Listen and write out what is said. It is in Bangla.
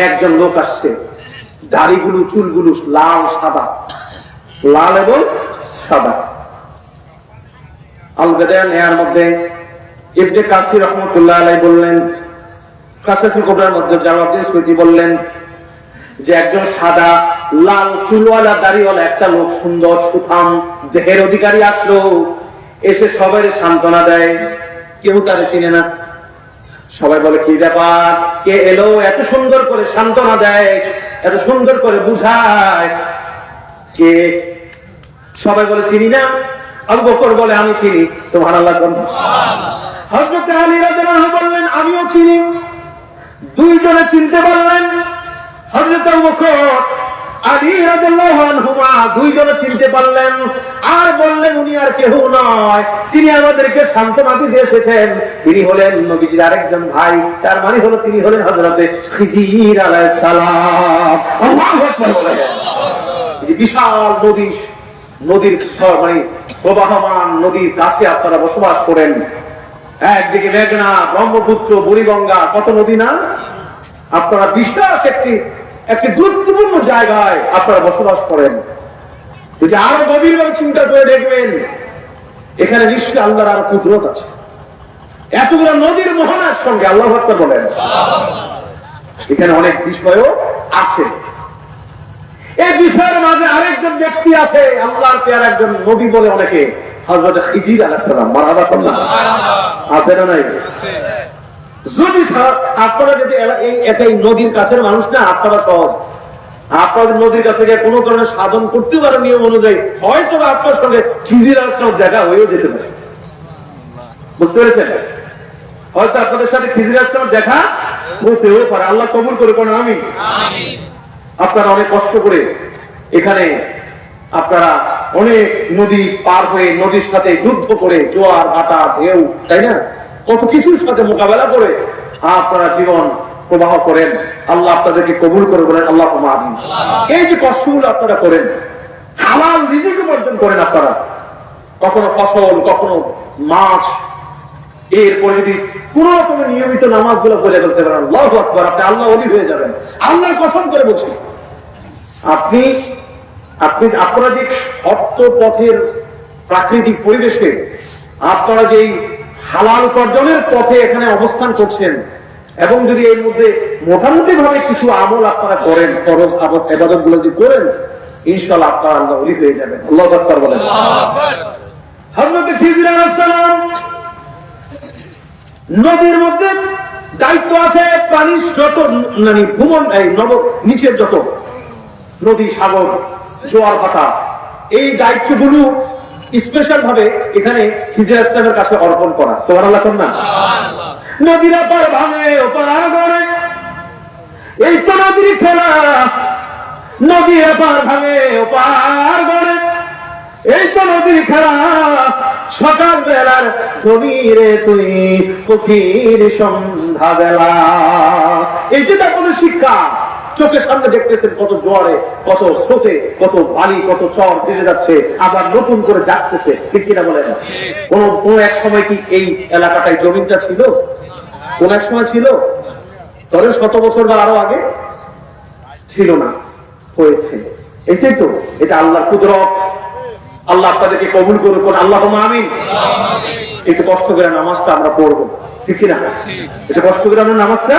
একজন লোক আসছে, দাড়িগুলো চুলগুলো লাল সাদা, লাল এবং সাদা। আল বেদায়া নেয়ার মধ্যে ইবনে কাসির রহমাতুল্লাহ আলাইহি বললেন, কাসাসুল কুবরার মধ্যে জালালউদ্দিন সুয়ুতী বললেন যে একজন সাদা লাল চুলওয়ালা দাড়িওয়ালা একটা লোক, সুন্দর সুঠাম দেহের অধিকারী আসলো, এসে সবাই সান্ত্বনা দেয়। কেউ তারে চিনে না। সবাই বলে কি ব্যাপার, কে এলো, এত সুন্দর করে সান্ত্বনা দেয়, এত সুন্দর করে বুঝায়, কে? সবাই বলে চিনি না। আবু বকর বলে আমি চিনি। সুবহানাল্লাহ। হযরত আলী রাদিয়াল্লাহু আনহু বললেন আমিও চিনি। দুইজনে চিনতে পারলেন। হযরত আবু বকর, আলী রাদিয়াল্লাহু আনহুমা দুইজনে চিনতে পারলেন, আর বললেন উনি আর কেউ নয়, তিনি আমাদেরকে সান্ত্বনা দিতে এসেছেন, তিনি হলেন নবীজির আরেকজন ভাই, তার মানে হলো তিনি হলেন হযরতে খিজির আলাইহিস সালাম। আল্লাহু আকবার বলেন। বিশাল নদীর মানে প্রবাহমান নদীর কাছে আপনারা বসবাস করেন। একদিকে মেঘনা, ব্রহ্মপুত্র, বুড়িগঙ্গা, কত নদী না? আপনারা বিশাল একটি গুরুত্বপূর্ণ জায়গায় আপনারা বসবাস করেন। যদি আরো গভীরভাবে চিন্তা করে দেখবেন, এখানে নিশ্চয়ই আল্লাহর আরো কুদরত আছে। এতগুলো নদীর মোহনার সঙ্গে আল্লাহু আকবার বলেন, এখানে অনেক বিষয়ও আছে। এই বিষয়ের মাঝে আরেকজন ব্যক্তি আছে, আল্লাহর পেয়ারা একজন নবী বলে অনেকে, হযরত খিজির আলাইহিস সালাম। মারহাবা করুন। আছে না নাই? যদি আপনারা যদি এই নদীর কাছের মানুষ না, আপনারা সহজ, আপনাদের নদীর কাছে গিয়ে কোনো কারণে সাধন করতে পারেন নিয়ম অনুযায়ী, হয়তো আপনার সঙ্গে খিজির আলাইহিস সালাম দেখা হয়েও যেতে পারে। বুঝতে পেরেছেন? হয়তো আপনাদের সাথে খিজির আলাইহিস সালাম দেখা হতেও পারে। আল্লাহ কবুল করে কোন আমিন। আপনারা অনেক কষ্ট করে এখানে আপনারা অনেক নদী পার হয়ে, নদীর সাথে যুদ্ধ করে, জোয়ার ভাটা ঢেউ, তাই না, কত কিছুর সাথে মোকাবেলা করে আপনারা জীবন প্রবাহ করেন। আল্লাহ আপনাদেরকে কবুল করে বলেন আল্লাহুম্মা আমিন। এই যে কষ্টগুলো আপনারা করেন, হালাল রিজিক উপার্জন করেন আপনারা, কখনো ফসল, কখনো মাছ, এরপরে যদি কোন রকমের নিয়মিত নামাজ গুলো বলে ফেলতে পারেন, আল্লাহু আকবার, আপনি আল্লাহ ওলি হয়ে যাবেন। আল্লাহর কসম করে বলছি, আপনি আপনারা যে সত্য পথের প্রাকৃতিক পরিবেশে আপনারা যেই হালাল উপার্জনের পথে এখানে অবস্থান করছেন, এবং যদি এর মধ্যে মোটামুটি ভাবে কিছু আমল আপনারা করেন, ফরজ ইবাদত গুলো যদি করেন, ইনশাআল্লাহ আপনারা আল্লাহ ওলি হয়ে যাবেন। আল্লাহু আকবার বলেন। হযরত খিজির আলাইহিস সালাম নদীর মধ্যে দায়িত্ব আছে, পানির যত মানে ভূমন নিচের যত নদী, সাগর, জোয়ার ভাটা, এই দায়িত্বগুলো স্পেশাল ভাবে এখানে খিজির আলাইহিস সালামের কাছে অর্পণ করা। সুবহানাল্লাহ কোন না? নদীরা পার ভাঙে, ওপার গড়ে, এই তো নদীর খেলা। নদীরা পার ভাঙে, ওপার গড়ে, এই তো নদীর খেলা। সকাল বেলার গভীরে তুই গভীর সন্ধ্যা বেলা। এই যে তার কোনো শিক্ষা, চোখের সামনে দেখতেছেন কত জোয়ারে, কত স্রোতে, কত বালি, কত চর ভেসে যাচ্ছে, আবার নতুন করে যাচ্ছে, ঠিক কিনা বলেন? কোন এক সময় কি এই এলাকাটায় জমিনটা ছিল? কোন এক সময় ছিল? ধরেন 100 বছর বা আরো আগে ছিল না, হয়েছে। এটাই তো, এটা আল্লাহর কুদরত। আল্লাহ আপনাদেরকে কবুল করুন, আল্লাহুম্মা আমিন। একটু কষ্ট করে নামাজটা আমরা পড়বো, ঠিক কিনা? এটা কষ্ট করে আমরা নামাজটা